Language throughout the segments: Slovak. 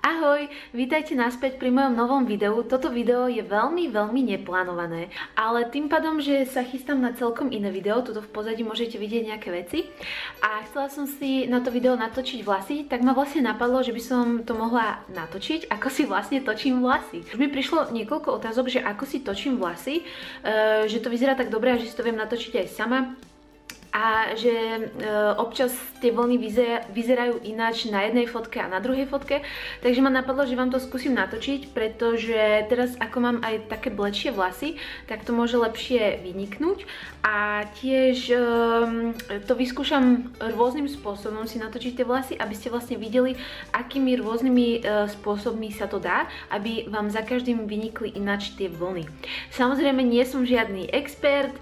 Ahoj, vítajte naspäť pri mojom novom videu. Toto video je veľmi neplánované, ale tým pádom, že sa chystám na celkom iné video, tuto v pozadí môžete vidieť nejaké veci a chcela som si na to video natočiť vlasy, tak ma vlastne napadlo, že by som to mohla natočiť, ako si vlastne točím vlasy. Už mi prišlo niekoľko otázok, že ako si točím vlasy, že to vyzerá tak dobre a že si to viem natočiť aj sama. A že občas tie vlny vyzerajú ináč na jednej fotke a na druhej fotke, takže ma napadlo, že vám to skúsim natočiť, pretože teraz ako mám aj také blečie vlasy, tak to môže lepšie vyniknúť a tiež to vyskúšam rôznym spôsobom si natočiť tie vlasy, aby ste vlastne videli, akými rôznymi spôsobmi sa to dá, aby vám za každým vynikli ináč tie vlny. Samozrejme nie som žiadny expert,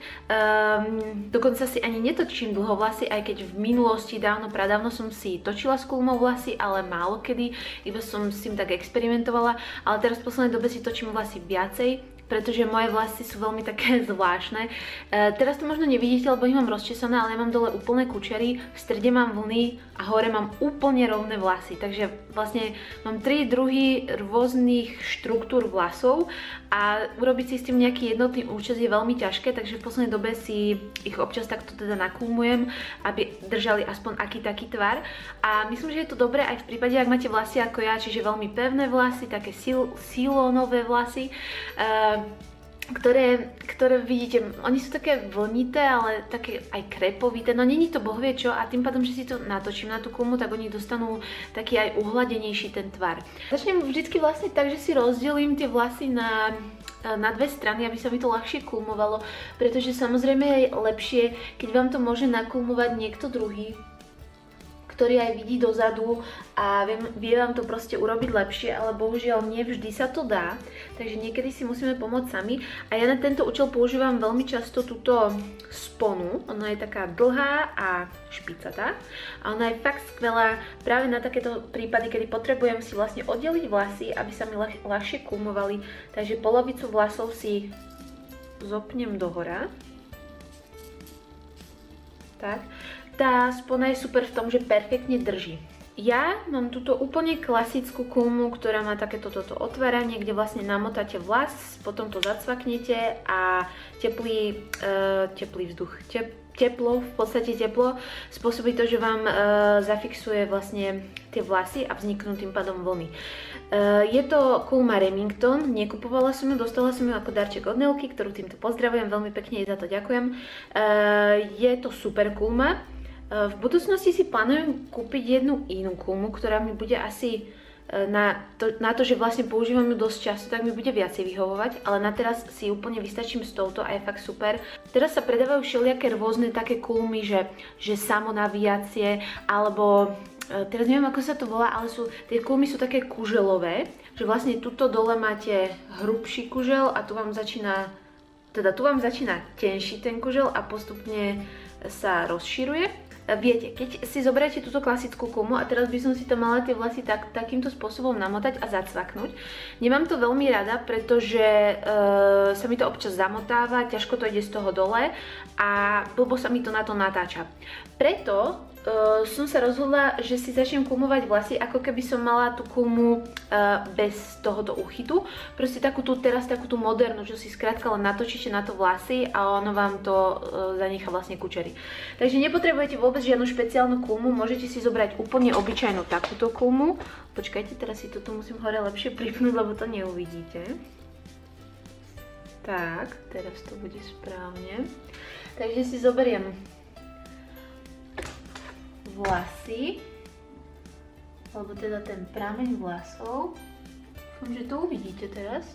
dokonca si ani netočím dlho vlasy, aj keď v minulosti pradávno som si točila s kulmou vlasy, ale málo kedy, iba som s tým tak experimentovala, ale teraz v poslednej dobe si točím vlasy viacej, pretože moje vlasy sú veľmi také zvláštne. Teraz to možno nevidíte, lebo ich mám rozčesané, ale ja mám dole úplné kučery, v strede mám vlny a hore mám úplne rovné vlasy. Takže vlastne mám 3 druhy rôznych štruktúr vlasov a urobiť si s tým nejaký jednotný účes je veľmi ťažké, takže v poslednej dobe si ich občas takto teda nakulmujem, aby držali aspoň aký taký tvar. A myslím, že je to dobré aj v prípade, ak máte vlasy ako ja, čiže veľmi pevné vlasy, také silónové vlasy, ktoré vidíte, oni sú také vlnité, ale také aj krepovité, no není to bohvie čo a tým pádom, že si to natočím na tú kulmu, tak oni dostanú taký aj uhladenejší ten tvar. Začnem vždycky vlastne tak, že si rozdelím tie vlasy na dve strany, aby sa mi to ľahšie kulmovalo, pretože samozrejme je lepšie, keď vám to môže nakulmovať niekto druhý, ktorý aj vidí dozadu a vie vám to proste urobiť lepšie, ale bohužiaľ nie vždy sa to dá, takže niekedy si musíme pomôcť sami. A ja na tento účel používam veľmi často túto sponu, ona je taká dlhá a špicatá a ona je fakt skvelá práve na takéto prípady, kedy potrebujem si vlastne oddeliť vlasy, aby sa mi ľahšie kulmovali, takže polovicu vlasov si zopnem dohora. Tak. Tá spona je super v tom, že perfektne drží. Ja mám túto úplne klasickú kulmu, ktorá má takéto otváranie, kde vlastne namotáte vlas, potom to zacvaknete a teplý vzduch, teplo, v podstate teplo, spôsobí to, že vám zafixuje vlastne tie vlasy a vzniknú tým pádom vlny. Je to kulma Remington, nekupovala som ju, dostala som ju ako darček od Nelky, ktorú týmto pozdravujem, veľmi pekne jej za to ďakujem. Je to super kulma. V budúcnosti si plánujem kúpiť jednu inú kulmu, ktorá mi bude asi na to, že vlastne používam ju dosť často, tak mi bude viacej vyhovovať, ale na teraz si úplne vystačím s touto a je fakt super. Teraz sa predávajú všelijaké rôzne také kulmy, že samonavíjacie, alebo teraz neviem, ako sa to volá, ale tie kulmy sú také kuželové, že vlastne tuto dole máte hrubší kužel a tu vám začína tenší ten kužel a postupne sa rozširuje. Viete, keď si zoberiete túto klasickú kulmu a teraz by som si to mala tie vlasy takýmto spôsobom namotať a zacvaknúť. Nemám to veľmi rada, pretože sa mi to občas zamotáva, ťažko to ide z toho dole a blbo sa mi to na to natáča. Preto som sa rozhodla, že si začnem kulmovať vlasy, ako keby som mala tú kulmu bez tohoto úchytu. Proste takúto modernú, že si skrátka len natočíte na to vlasy a ono vám to zanechá vlastne kučery. Takže nepotrebujete vôbec žiadnu špeciálnu kulmu, môžete si zobrať úplne obyčajnú takúto kulmu. Počkajte, teraz si toto musím hore lepšie pripnúť, lebo to neuvidíte. Tak, teraz to bude správne. Takže si zoberiem vlasy, alebo teda ten prameň vlasov. Dúfam, že to uvidíte teraz.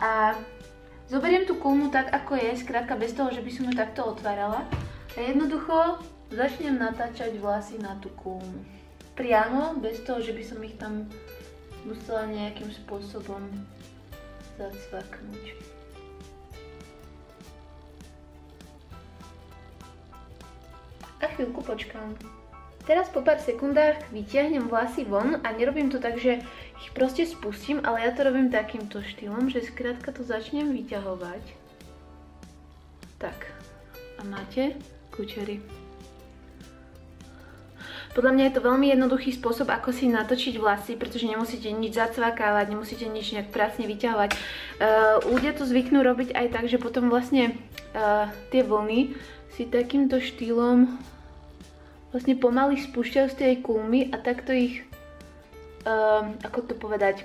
A zoberiem tú kulmu tak, ako je, skrátka bez toho, že by som ju takto otvárala. A jednoducho začnem natáčať vlasy na tú kulmu. Priamo, bez toho, že by som ich tam musela nejakým spôsobom zacvaknúť. A chvíľku počkám. Teraz po pár sekundách vytiahnem vlasy von a nerobím to tak, že ich proste spustím, ale ja to robím takýmto štýlom, že skrátka to začnem vyťahovať. Tak. A máte kučery. Podľa mňa je to veľmi jednoduchý spôsob, ako si natočiť vlasy, pretože nemusíte nič zacvakávať, nemusíte nič nejak pracne vyťahovať. Ľudia to zvyknú robiť aj tak, že potom vlastne tie vlny si takýmto štýlom vlastne pomaly spúšťajú z tej kulmy a takto ich, ako to povedať,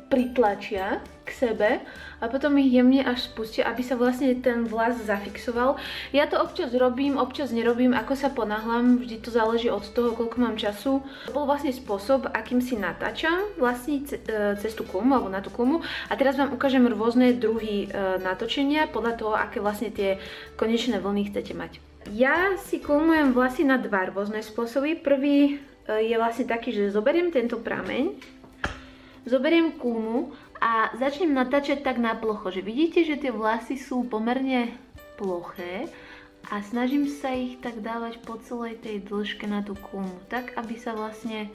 pritlačia k sebe a potom ich jemne až spustia, aby sa vlastne ten vlas zafixoval. Ja to občas robím, občas nerobím, ako sa ponáhľam, vždy to záleží od toho, koľko mám času. To bol vlastne spôsob, akým si natáčam vlastne cez tú kulmu alebo na tú kulmu. A teraz vám ukážem rôzne druhy natočenia podľa toho, aké vlastne tie konečné vlny chcete mať. Ja si kulmujem vlasy na dva rôzne spôsoby. Prvý je vlastne taký, že zoberiem tento prameň, zoberiem kulmu a začnem natáčať tak na plocho, že vidíte, že tie vlasy sú pomerne ploché a snažím sa ich tak dávať po celej tej dĺžke na tú kulmu, tak aby sa vlastne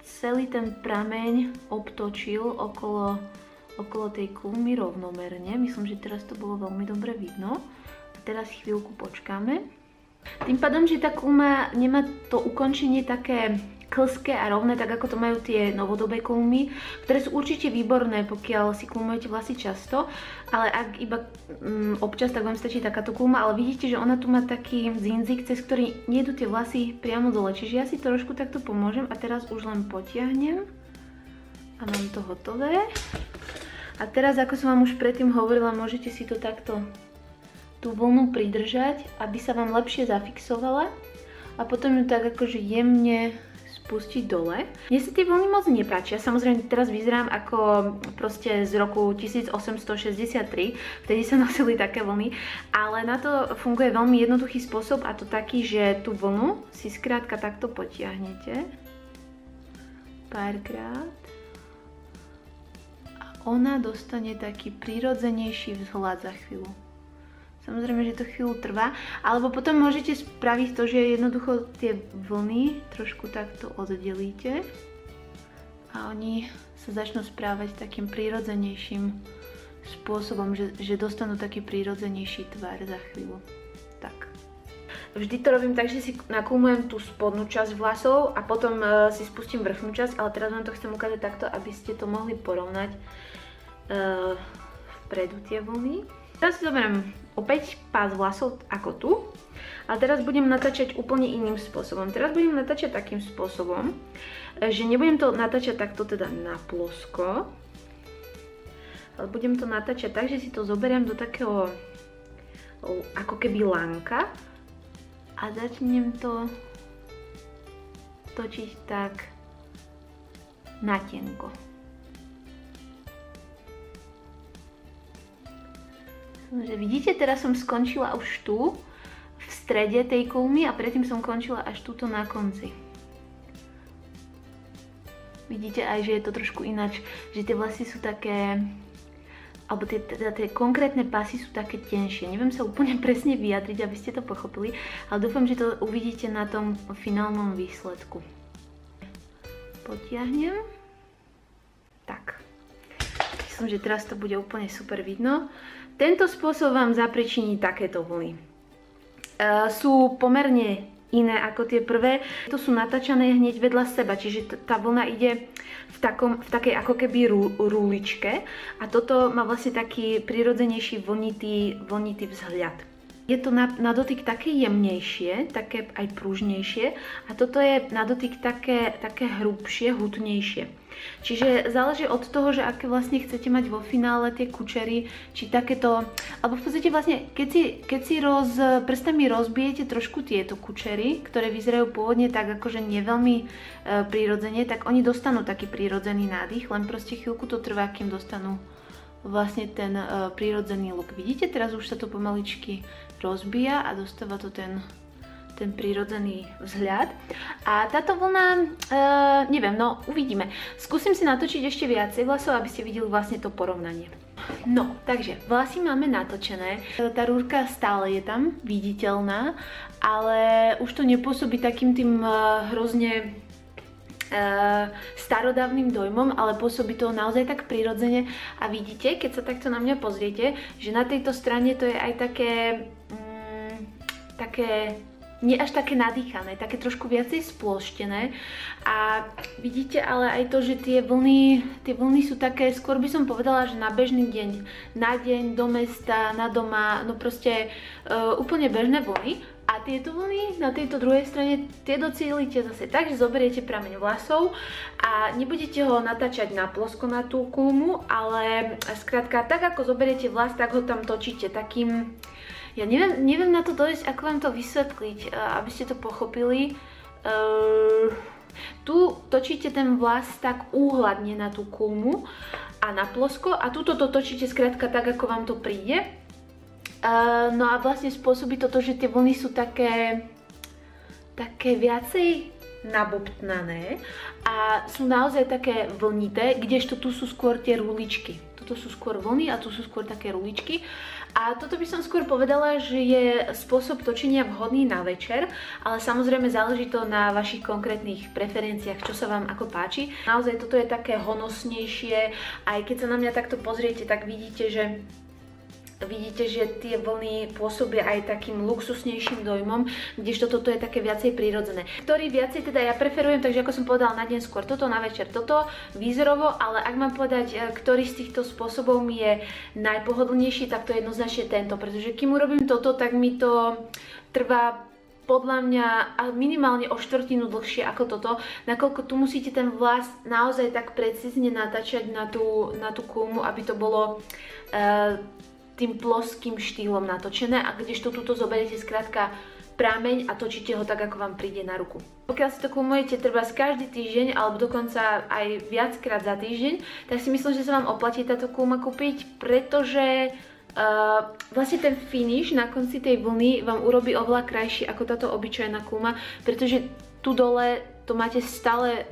celý ten prameň obtočil okolo tej kulmy rovnomerne. Myslím, že teraz to bolo veľmi dobre vidno. A teraz chvíľku počkáme. Tým pádom, že tá kulma nemá to ukončenie také klské a rovné, tak ako to majú tie novodobé kulmy, ktoré sú určite výborné, pokiaľ si kulmujete vlasy často, ale ak iba občas, tak vám stačí takáto kulma, ale vidíte, že ona tu má taký zinzik, cez ktorý nejdú tie vlasy priamo dole, čiže ja si trošku takto pomôžem a teraz už len potiahnem a mám to hotové. A teraz, ako som vám už predtým hovorila, môžete si to takto tú vlnu pridržať, aby sa vám lepšie zafixovala a potom ju tak akože jemne spustiť dole. Mne sa tie vlny moc nepáčia, samozrejme teraz vyzerám ako proste z roku 1863, vtedy sa nosili také vlny, ale na to funguje veľmi jednoduchý spôsob a to taký, že tú vlnu si skrátka takto potiahnete párkrát a ona dostane taký prirodzenejší vzhľad za chvíľu. Samozrejme, že to chvíľu trvá, alebo potom môžete spraviť to, že jednoducho tie vlny trošku takto oddelíte a oni sa začnú správať takým prirodzenejším spôsobom, že dostanú taký prirodzenejší tvar za chvíľu. Tak. Vždy to robím tak, že si nakulmujem tú spodnú časť vlasov a potom si spustím vrchnú časť, ale teraz vám to chcem ukázať takto, aby ste to mohli porovnať vpredu tie vlny. Teraz si zoberiem opäť pás vlasov ako tu, ale teraz budem natáčať úplne iným spôsobom. Teraz budem natáčať takým spôsobom, že nebudem to natáčať takto teda na plosko, ale budem to natáčať tak, že si to zoberiem do takého ako keby lanka a začnem to točiť tak na tenko. Že vidíte, teraz som skončila už tu, v strede tej kulmy a predtým som končila až tuto na konci. Vidíte aj, že je to trošku ináč, že tie vlasy sú také, alebo tie konkrétne pasy sú také tenšie. Neviem sa úplne presne vyjadriť, aby ste to pochopili, ale dúfam, že to uvidíte na tom finálnom výsledku. Potiahnem. Tak. Myslím, že teraz to bude úplne super vidno. Tento spôsob vám zapričiní takéto vlny. Sú pomerne iné ako tie prvé. To sú natáčané hneď vedľa seba, čiže tá vlna ide v takej ako keby rúličke a toto má vlastne taký prirodzenejší vlnitý vzhľad. Je to na dotyk také jemnejšie, také aj pružnejšie a toto je na dotyk také hrubšie, hutnejšie. Čiže záleží od toho, že aké vlastne chcete mať vo finále tie kučery, či takéto, alebo v podstate vlastne, keď si prstami rozbijete trošku tieto kučery, ktoré vyzerajú pôvodne tak akože neveľmi prirodzene, tak oni dostanú taký prirodzený nádych, len proste chvíľku to trvá, kým dostanú vlastne ten prirodzený look. Vidíte, teraz už sa to pomaličky rozbíja a dostáva to ten prirodzený vzhľad. A táto vlna, neviem, no uvidíme. Skúsim si natočiť ešte viacej vlasov, aby ste videli vlastne to porovnanie. No, takže vlasy máme natočené. Tá rúrka stále je tam viditeľná, ale už to nepôsobí takým tým hrozne starodávnym dojmom, ale pôsobí to naozaj tak prirodzene a vidíte, keď sa takto na mňa pozriete, že na tejto strane to je aj také nie až také nadýchané, také trošku viacej sploštené a vidíte ale aj to, že tie vlny sú také, skôr by som povedala, že na bežný deň, na deň, do mesta, na doma, no proste úplne bežné vlny. A tieto vlny na tejto druhej strane, tie docielite zase tak, že zoberiete prameň vlasov a nebudete ho natáčať na plosko na tú kulmu, ale skrátka tak ako zoberiete vlas, tak ho tam točíte takým... Ja neviem na to dojsť, ako vám to vysvetliť, aby ste to pochopili. Tu točíte ten vlas tak úhladne na tú kulmu a na plosko a tuto to točíte skrátka tak, ako vám to príde. No a vlastne spôsobí toto, že tie vlny sú také viacej nabobtnané a sú naozaj také vlnité, kdežto tu sú skôr tie ruličky. Toto sú skôr vlny a tu sú skôr také ruličky. A toto by som skôr povedala, že je spôsob točenia vhodný na večer, ale samozrejme záleží to na vašich konkrétnych preferenciách, čo sa vám ako páči. Naozaj toto je také honosnejšie, aj keď sa na mňa takto pozriete, tak vidíte, že tie vlny pôsobia aj takým luxusnejším dojmom, kdežto toto je také viacej prírodzené. Ktorý viacej teda ja preferujem, takže ako som povedala, na deň skôr toto, na večer toto, výzorovo, ale ak mám povedať, ktorý z týchto spôsobov mi je najpohodlnejší, tak to je jednoznačne tento, pretože kým urobím toto, tak mi to trvá podľa mňa minimálne o štvrtinu dlhšie ako toto, nakoľko tu musíte ten vlas naozaj tak precízne natáčať na tú kulmu, aby to bolo tým ploským štýlom natočené a kdežto tuto zoberiete skrátka prameň a točíte ho tak, ako vám príde na ruku. Pokiaľ si to kulmujete treba každý týždeň alebo dokonca aj viackrát za týždeň, tak si myslím, že sa vám oplatí táto kulma kúpiť, pretože vlastne ten finish na konci tej vlny vám urobí oveľa krajší ako táto obyčajná kulma, pretože tu dole to máte stále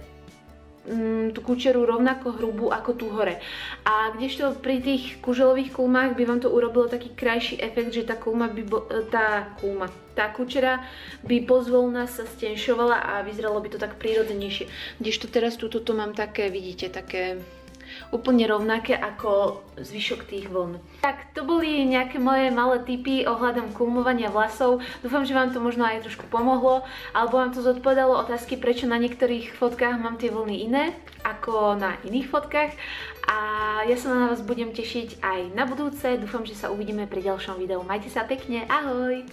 tú kučeru rovnako hrubú ako tu hore. A kdežto pri tých kuželových kulmách by vám to urobilo taký krajší efekt, že tá kučera by pozvolna sa stenšovala a vyzeralo by to tak prírodzenejšie. Kdežto teraz túto to mám také, vidíte, také úplne rovnaké ako zvyšok tých vln. Tak, to boli nejaké moje malé tipy ohľadom kulmovania vlasov. Dúfam, že vám to možno aj trošku pomohlo, alebo vám to zodpovedalo otázky, prečo na niektorých fotkách mám tie vlny iné ako na iných fotkách. A ja sa na vás budem tešiť aj na budúce. Dúfam, že sa uvidíme pri ďalšom videu. Majte sa pekne, ahoj!